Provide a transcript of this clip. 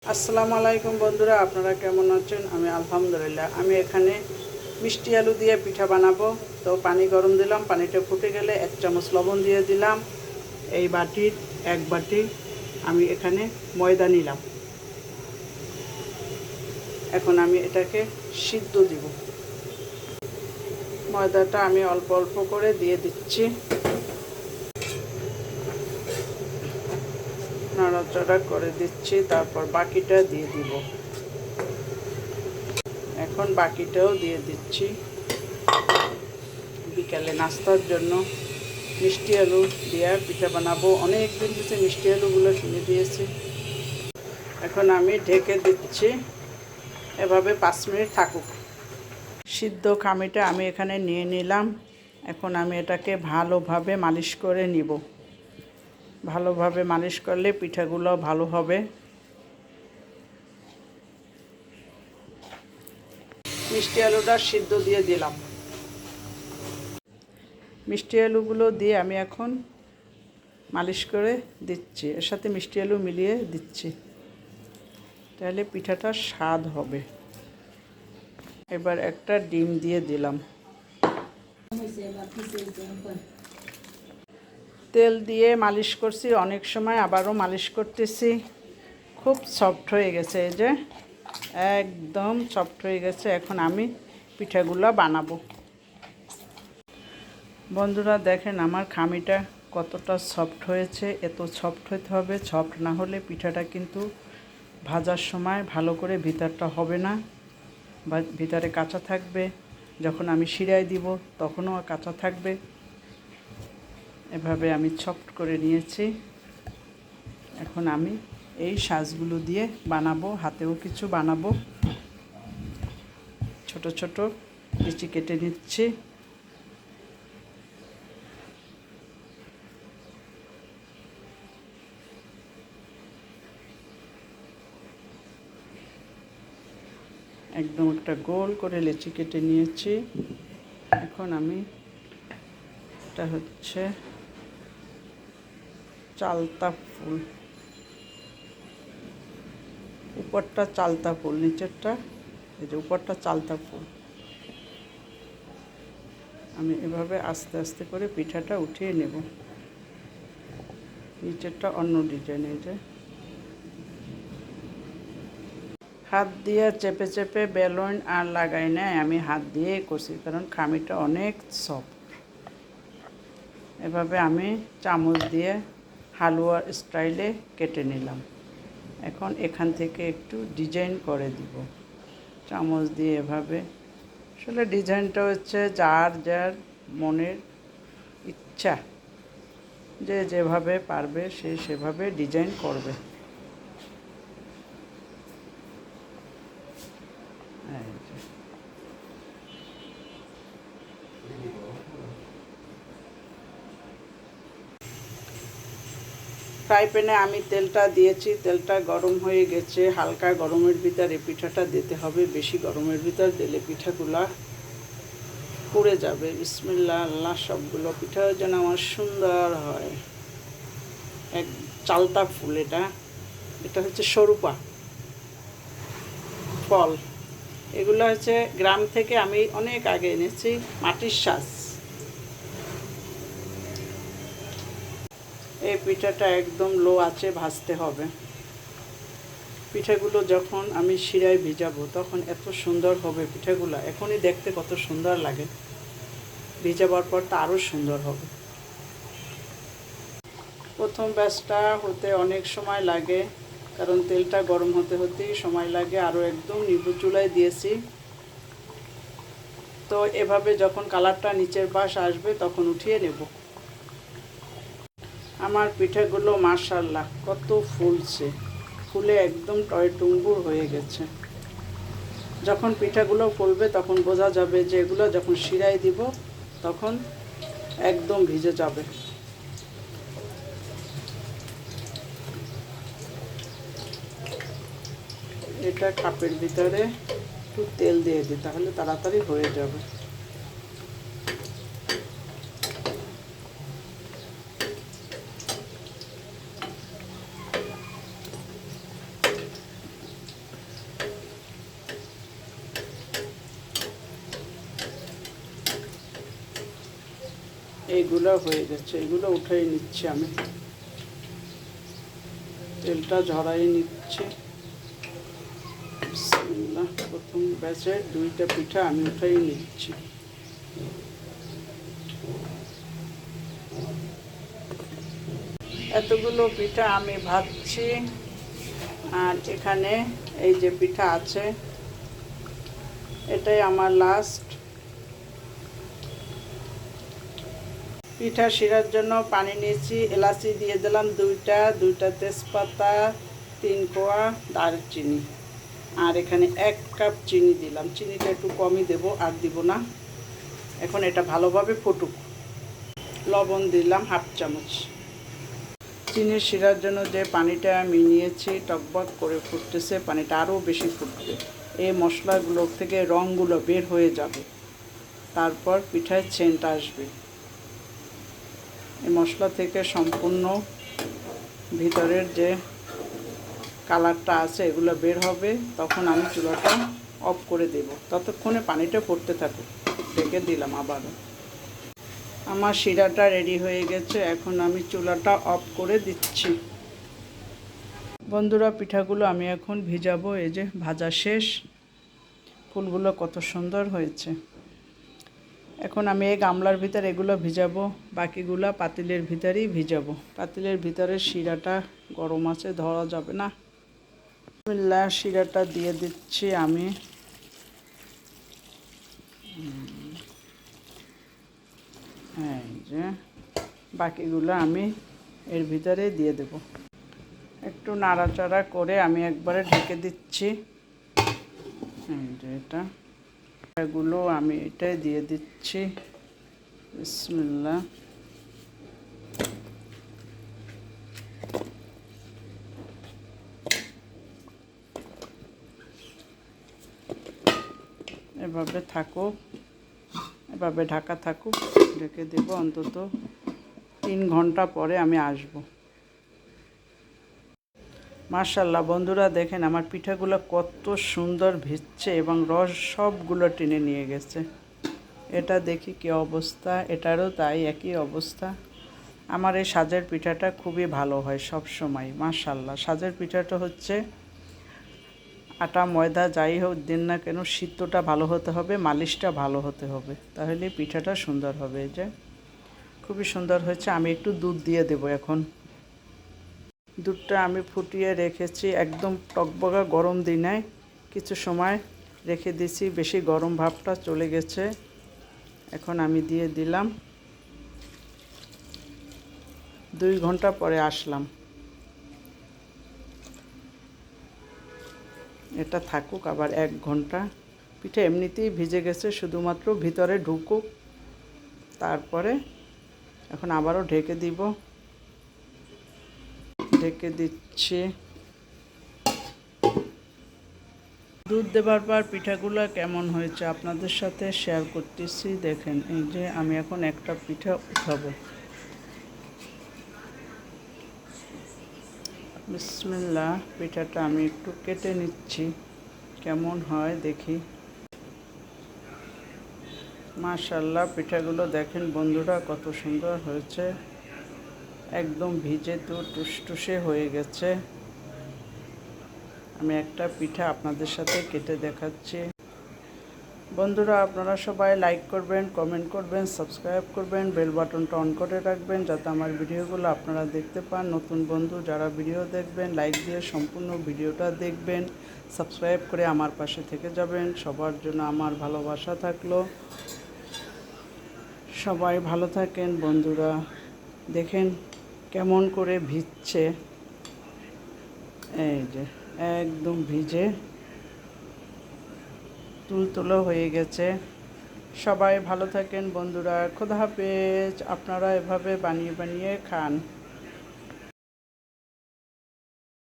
আসসালামু আলাইকুম বন্ধুরা, আপনারা কেমন আছেন? আমি আলহামদুলিল্লাহ। আমি এখানে মিষ্টি আলু দিয়ে পিঠা বানাবো। তো পানি গরম দিলাম, পানিটা ফুটে গেলে 1 চামচ লবণ দিয়ে দিলাম। এই বাটির 1 বাটি আমি এখানে ময়দা নিলাম। এখন আমি এটাকে সিদ্ধ দিব। ময়দাটা আমি অল্প অল্প করে দিয়ে দিচ্ছি, নাড়াচাড়া করে দিচ্ছি, তারপর বাকিটা দিয়ে দিব। এখন বাকিটাও দিয়ে দিচ্ছি। বিকালে নাস্তার জন্য মিষ্টি আলু দিয়ে পিঠা বানাবো। অনেক দিন থেকে মিষ্টি আলুগুলো কিনে দিয়েছি। এখন আমি ঢেকে দিচ্ছি, এভাবে 5 মিনিট থাকুক। সিদ্ধ খামিটা আমি এখানে নিয়ে নিলাম। এখন আমি এটাকে ভালোভাবে মালিশ করে নিব। ভালোভাবে মালিশ করলে পিঠাগুলো ভালো হবে। মিষ্টি আলুটা সিদ্ধ দিয়ে দিলাম। মিষ্টি আলুগুলো দিয়ে আমি এখন মালিশ করে দিচ্ছি, এর সাথে মিষ্টি আলু মিলিয়ে দিচ্ছি, তাহলে পিঠাটা স্বাদ হবে। এবার একটা ডিম দিয়ে দিলাম। তেল দিয়ে মালিশ করছি অনেক সময়, আবারও মালিশ করতেছি। খুব সফট হয়ে গেছে, এই যে একদম সফট হয়ে গেছে। এখন আমি পিঠাগুলো বানাবো। বন্ধুরা দেখেন আমার খামিটা কতটা সফট হয়েছে। এত সফট হতে হবে, সফট না হলে পিঠাটা কিন্তু ভাজার সময় ভালো করে ভিতরটা হবে না, বা ভিতরে কাঁচা থাকবে। যখন আমি শিরায় দিব তখনও কাঁচা থাকবে। এভাবে আমি সফট করে নিয়েছি। এখন আমি এই সাজগুলো দিয়ে বানাবো, হাতেও কিছু বানাবো। ছোট ছোট লিচি কেটে নিচ্ছি। একদম একটা গোল করে লিচি কেটে নিয়েছি। এখন আমি এটা হচ্ছে চালতা ফুল, উপরটা চালতা ফুল, নিচেরটা এই যে উপরটা চালতা ফুল। আমি এভাবে আস্তে আস্তে করে পিঠাটা উঠিয়ে নেব। নিচেরটা অন্য ডিজাইন। এই যে হাত দিয়ে চেপে চেপে বেলুন আর লাগাই নাই, আমি হাত দিয়ে করছি, কারণ খামিটা অনেক সফট। এভাবে আমি চামচ দিয়ে হালুয়ার স্টাইলে কেটে নিলাম। এখন এখান থেকে একটু ডিজাইন করে দিব চামচ দিয়ে এভাবে। আসলে ডিজাইনটা হচ্ছে যার যার মনের ইচ্ছা, যে যেভাবে পারবে সে সেভাবে ডিজাইন করবে। ফ্রাই প্যানে আমি তেলটা দিয়েছি, তেলটা গরম হয়ে গেছে। হালকা গরমের ভিতরে পিঠাটা দিতে হবে, বেশি গরমের ভিতর দিলে পিঠাগুলা পুড়ে যাবে। বিসমিল্লাহ, আল্লাহ। সবগুলো পিঠা যেন আমার সুন্দর হয়। এক চালতা ফুল, এটা হচ্ছে সরুপা ফল। এগুলো হচ্ছে গ্রাম থেকে আমি অনেক আগে এনেছি, মাটির সাজ। এই পিঠাটা একদম লো আঁচে ভাজতে হবে। পিঠাগুলো যখন আমি শিরায় ভিজাবো তখন এত সুন্দর হবে পিঠাগুলো, এখনই দেখতে কত সুন্দর লাগে, ভিজাবার পর তা আরও সুন্দর হবে। প্রথম ব্যাচটা হতে অনেক সময় লাগে, কারণ তেলটা গরম হতে হতেই সময় লাগে। আরও একদম নিভু চুলায় দিয়েছি। তো এভাবে যখন কালারটা নিচের পাশ আসবে তখন উঠিয়ে নেব। আমার পিঠাগুলো মাশাআল্লাহ কত ফুলছে, ফুলে একদম টয়টুম্বুর হয়ে গেছে। যখন পিঠাগুলো ফুলবে তখন বোঝা যাবে যে এগুলো যখন শিরায় দিব তখন একদম ভিজে যাবে। এটা কাপের ভিতরে একটু তেল দিয়ে দিই, তাহলে তাড়াতাড়ি হয়ে যাবে। এইগুলো হয়ে গেছে, এগুলো উঠাই নিচ্ছি আমি, তেলটা ঝরাই নিচ্ছি। বিসমিল্লাহ। প্রথম ব্যাচে 2টা পিঠা আমি উঠাই নিচ্ছি। এতগুলো পিঠা আমি ভাজছি, আর এখানে এই যে পিঠা আছে, এটাই আমার লাস্ট। পিঠা শিরার জন্য পানি নিয়েছি, এলাচি দিয়ে দিলাম 2টা তেজপাতা, 3 কোয়া দারচিনি, আর এখানে 1 কাপ চিনি দিলাম। চিনিটা একটু কমই দেব, আর দিব না। এখন এটা ভালোভাবে ফুটুক। লবণ দিলাম 1/2 চামচ। চিনির শিরার জন্য যে পানিটা আমি নিয়েছি টকবক করে ফুটতেছে, পানিটা আরও বেশি ফুটবে। এই মশলাগুলো থেকে রঙগুলো বের হয়ে যাবে, তারপর পিঠায় সেন্ট আসবে। এই মশলা থেকে সম্পূর্ণ ভিতরের যে কালারটা আছে এগুলো বের হবে, তখন আমি চুলাটা অফ করে দেব। ততক্ষণে পানিটা ফুটতে থাকুক। ঢেকে দিলাম আবারও। আমার শিরাটা রেডি হয়ে গেছে, এখন আমি চুলাটা অফ করে দিচ্ছি। বন্ধুরা, পিঠাগুলো আমি এখন ভিজাবো। এই যে ভাজা শেষ, ফুলগুলো কত সুন্দর হয়েছে। এখন আমি এই গামলার ভিতর এগুলো ভিজাবো, বাকিগুলো পাতিলের ভিতরেই ভিজাবো। পাতিলের ভিতরে শিরাটা গরম আছে, ধরা যাবে না। বিসমিল্লাহ, শিরাটা দিয়ে দিচ্ছি আমি। এই যে বাকিগুলো আমি এর ভিতরে দিয়ে দেব। একটু নাড়াচাড়া করে আমি একবারে ঢেকে দিচ্ছি। এই যে এগুলো আমি এটাই দিয়ে দিচ্ছি। বিসমিল্লাহ। এভাবে থাকুক, এভাবে ঢাকা থাকুক, ঢেকে দেব। অন্তত 3 ঘন্টা পরে আমি আসব। মাশাআল্লাহ বন্ধুরা, দেখেন আমার পিঠাগুলো কত সুন্দর ভিজছে এবং রস সবগুলো টেনে নিয়ে গেছে। এটা দেখি কী অবস্থা, এটারও তাই একই অবস্থা। আমার এই সাজের পিঠাটা খুবই ভালো হয় সব সময়। মাশাআল্লাহ, সাজের পিঠাটা হচ্ছে আটা ময়দা যাই হোক দিন না কেন, সিদ্ধটা ভালো হতে হবে, মালিশটা ভালো হতে হবে, তাহলে পিঠাটা সুন্দর হবে। এই যে খুবই সুন্দর হয়েছে। আমি একটু দুধ দিয়ে দেব এখন। দুধটা আমি ফুটিয়ে রেখেছি, একদম টকবগা গরম দিনে কিছু সময় রেখে দিয়েছি, বেশি গরম ভাবটা চলে গেছে। এখন আমি দিয়ে দিলাম। 2 ঘন্টা পরে আসলাম। এটা থাকুক আবার 1 ঘন্টা। পিঠা এমনিতেই ভিজে গেছে, শুধুমাত্র ভিতরে ঢুকুক। তারপরে এখন আবারও ঢেকে দিব। ঢেকে দিচ্ছি। দুধ দেবার পর পিঠাগুলো কেমন হয়েছে আপনাদের সাথে শেয়ার করতেছি। দেখেন, এই যে আমি এখন একটা পিঠা উঠাবো। বিসমিল্লাহ। পিঠাটা আমি একটু কেটে নিচ্ছি, কেমন হয় দেখি। মাশাআল্লাহ, পিঠাগুলো দেখেন বন্ধুরা কত সুন্দর হয়েছে, একদম ভিজে তো টুসটুসে হয়ে গেছে। আমি একটা পিঠা আপনাদের সাথে কেটে দেখাচ্ছি। বন্ধুরা, আপনারা সবাই লাইক করবেন, কমেন্ট করবেন, সাবস্ক্রাইব করবেন, বেল বাটনটা অন করে রাখবেন যাতে আমার ভিডিওগুলো আপনারা দেখতে পান। নতুন বন্ধু যারা ভিডিও দেখবেন, লাইক দিয়ে সম্পূর্ণ ভিডিওটা দেখবেন, সাবস্ক্রাইব করে আমার পাশে থেকে যাবেন। সবার জন্য আমার ভালোবাসা থাকলো। সবাই ভালো থাকেন বন্ধুরা। দেখেন কেমন করে ভিজছে, এই যে একদম ভিজে তুলতুলো হয়ে গেছে। সবাই ভালো থাকেন বন্ধুরা। খোদা হাফেজ। আপনারা এভাবে বানিয়ে বানিয়ে খান।